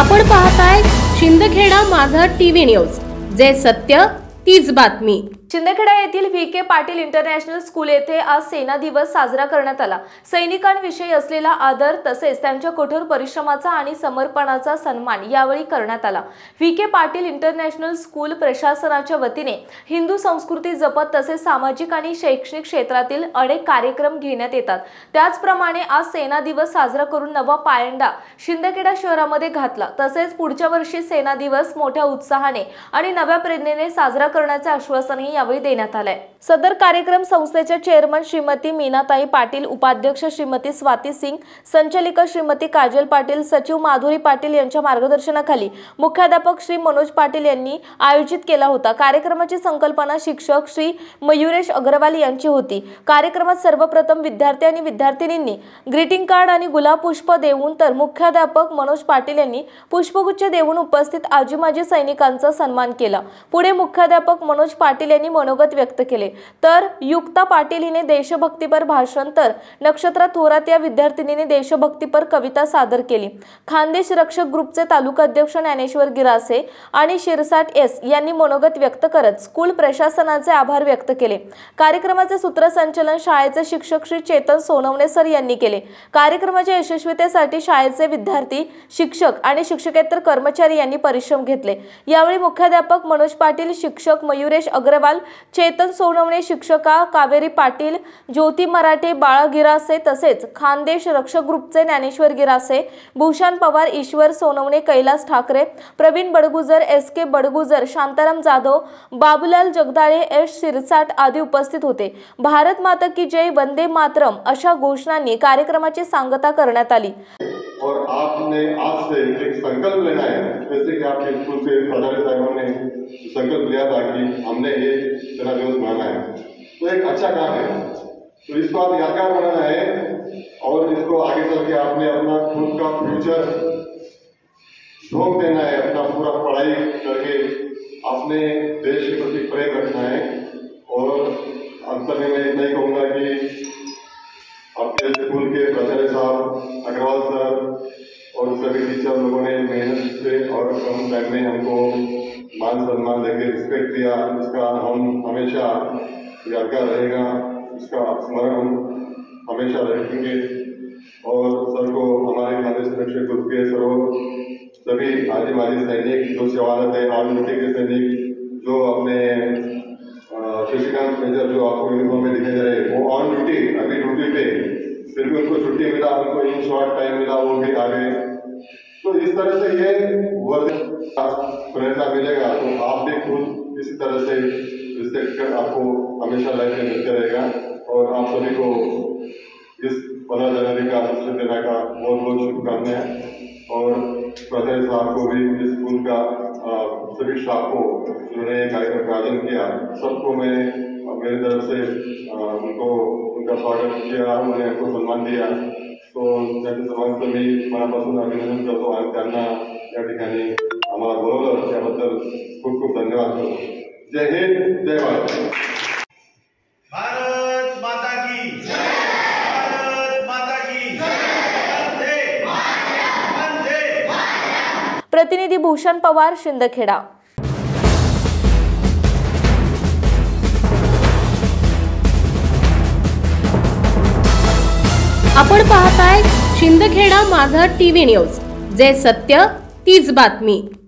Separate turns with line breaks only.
आपण पाहताय शिंदखेडा माझा टीव्ही न्यूज, जे सत्य तीच बातमी।
शिंदखेडा येथील व्ही.के. पाटील इंटरनॅशनल स्कूल येथे आज सेना दिवस साजरा करण्यात आला। सैनिकांविषयी असलेला आदर तसेच त्यांच्या कठोर परिश्रमाचा आणि समर्पणाचा सन्मान यावेळी करण्यात आला। व्ही.के. पाटील इंटरनॅशनल स्कूल प्रशासनाच्या वतीने हिंदू संस्कृती जपत तसेच सामाजिक आणि शैक्षणिक क्षेत्रातील अनेक कार्यक्रम घेण्यात येतात। त्याचप्रमाणे आज सेना दिवस साजरा करून नवा पायंडा शिंदखेडा शहरामध्ये घातला। तसेच पुढच्या वर्षी सेना दिवस मोठ्या उत्साहाने आणि नव्या प्रेरणेने साजरा करण्याचे आश्वासनही यावेळी देण्यात आले। सदर कार्यक्रम संस्थेच्या चेअरमन श्रीमती मीनाताई पाटील, उपाध्यक्ष श्रीमती स्वाती सिंग, संचालिका श्रीमती काजल पाटील, सचिव माधुरी पाटील यांच्या मार्गदर्शनाखाली मुख्याध्यापक श्री मनोज पाटील यांनी आयोजित केला होता। कार्यक्रमाची संकल्पना शिक्षक श्री मयुरेश अग्रवाल यांची होती। कार्यक्रमात सर्वप्रथम विद्यार्थी आणि विद्यार्थिनींनी ग्रीटिंग कार्ड आणि गुलाब पुष्प देऊन तर मुख्याध्यापक मनोज पाटील यांनी पुष्पगुच्छ देऊन उपस्थित आजी माजी सैनिकांचा सन्मान केला। पुढे मुख्याध्यापक मनोज पाटील यांनी मनोगत व्यक्त केले, तर युक्ता पाटील हिने देशभक्तीपर भाषण, तर नक्षत्रा थोरात या विद्यार्थिनीने देशभक्तीपर कविता सादर केली। खानदेश रक्षक ग्रुपचे तालुका अध्यक्ष ज्ञानेश्वर गिरासे आणि शिरसाट एस यांनी मनोगत व्यक्त करत स्कूल प्रशासनाचे आभार व्यक्त केले। कार्यक्रमाचे सूत्रसंचालन शाळेचे शिक्षक श्री चेतन सोनवणे सर यांनी केले। कार्यक्रमाच्या यशस्वीतेसाठी शाळेचे विद्यार्थी, शिक्षक आणि शिक्षकेतर कर्मचारी यांनी परिश्रम घेतले। यावेळी मुख्याध्यापक मनोज पाटील, शिक्षक मयुरेश अग्रवाल, चेतन सोनवणे, शिक्षका कावेरी पाटील, ज्योती मराठे, बाळा गिरासे तसेच खानदेश रक्षक ग्रुपचे ज्ञानेश्वर गिरासे, भूषण पवार, ईश्वर सोनवणे, कैलास ठाकरे, प्रवीण बडगुजर, एस.के. बडगुजर, शांताराम जाधव, बाबूलाल जगदाळे, एस. शिरसाट आदी उपस्थित होते। भारत माता की जय, वंदे मातरम अशा घोषणांनी कार्यक्रमाची सांगता करण्यात आली।
और आपने आज से एक संकल्प लेना है, जैसे कि आपके स्कूल से प्राचार्य साहब ने संकल्प लिया था कि हमने ये सेना दिवस मनाना है, तो एक अच्छा काम है। तो इसको आप यादगार बनाना है और इसको आगे चल के आपने अपना खुद का फ्यूचर झोंक देना है, अपना पूरा पढ़ाई करके अपने देश के प्रति प्रेम रखना है। और अंत में मैं इतना ही कहूँगा कि आपके स्कूल के प्राचार्य साहब, अग्रवाल सर और सभी टीचर लोगों ने मेहनत से और कम टाइम में हमको मान सम्मान देकर रिस्पेक्ट दिया, इसका हम हमेशा यादगार रहेगा, इसका स्मरण हम हमेशा रखेंगे। और सर को हमारे खानदेश रक्षक ग्रुप के सभी आजी माजी सैनिक जो सेवारत है, आर्मी ड्यूटी के सैनिक जो अपने शशिकांत मेजर जो आपको यूनिफॉर्म में दिखाई दे रहे हैं, वो ऑन ड्यूटी अभी ड्यूटी पे, फिर भी उनको छुट्टी मिला, उनको इन शॉर्ट टाइम मिला, वो भी आ गए। तो इस तरह से ये प्रेरणा मिलेगा, तो आप भी खुद इसी तरह से रिस्पेक्ट कर आपको हमेशा लाइफ में मिलते रहेगा। और आप सभी को इस 15 जनवरी का अवसर देने का बहुत बहुत शुभकामनाएं। और प्राचार्य साहब को भी इस स्कूल का सभी स्टाफ को जिन्होंने कार्यक्रम का आयोजन किया, सबको मैं मेरी तरफ से उनको उनका स्वागत किया, उन्होंने हमको सम्मान दिया। तो त्याच्या सर्वांचं मी मनापासून अभिनंदन करतो आणि त्यांना या ठिकाणी आम्हाला बोलवलं त्याबद्दल खूप खूप धन्यवाद करतो। जय हिंद, जय भारत।
भारत माता की जय, भारत माता की जय, वंदे मातरम।
प्रतिनिधी भूषण पवार, शिंदखेडा।
आपण पाहताय शिंदखेडा माझा टीव्ही न्यूज, जे सत्य तीच बातमी।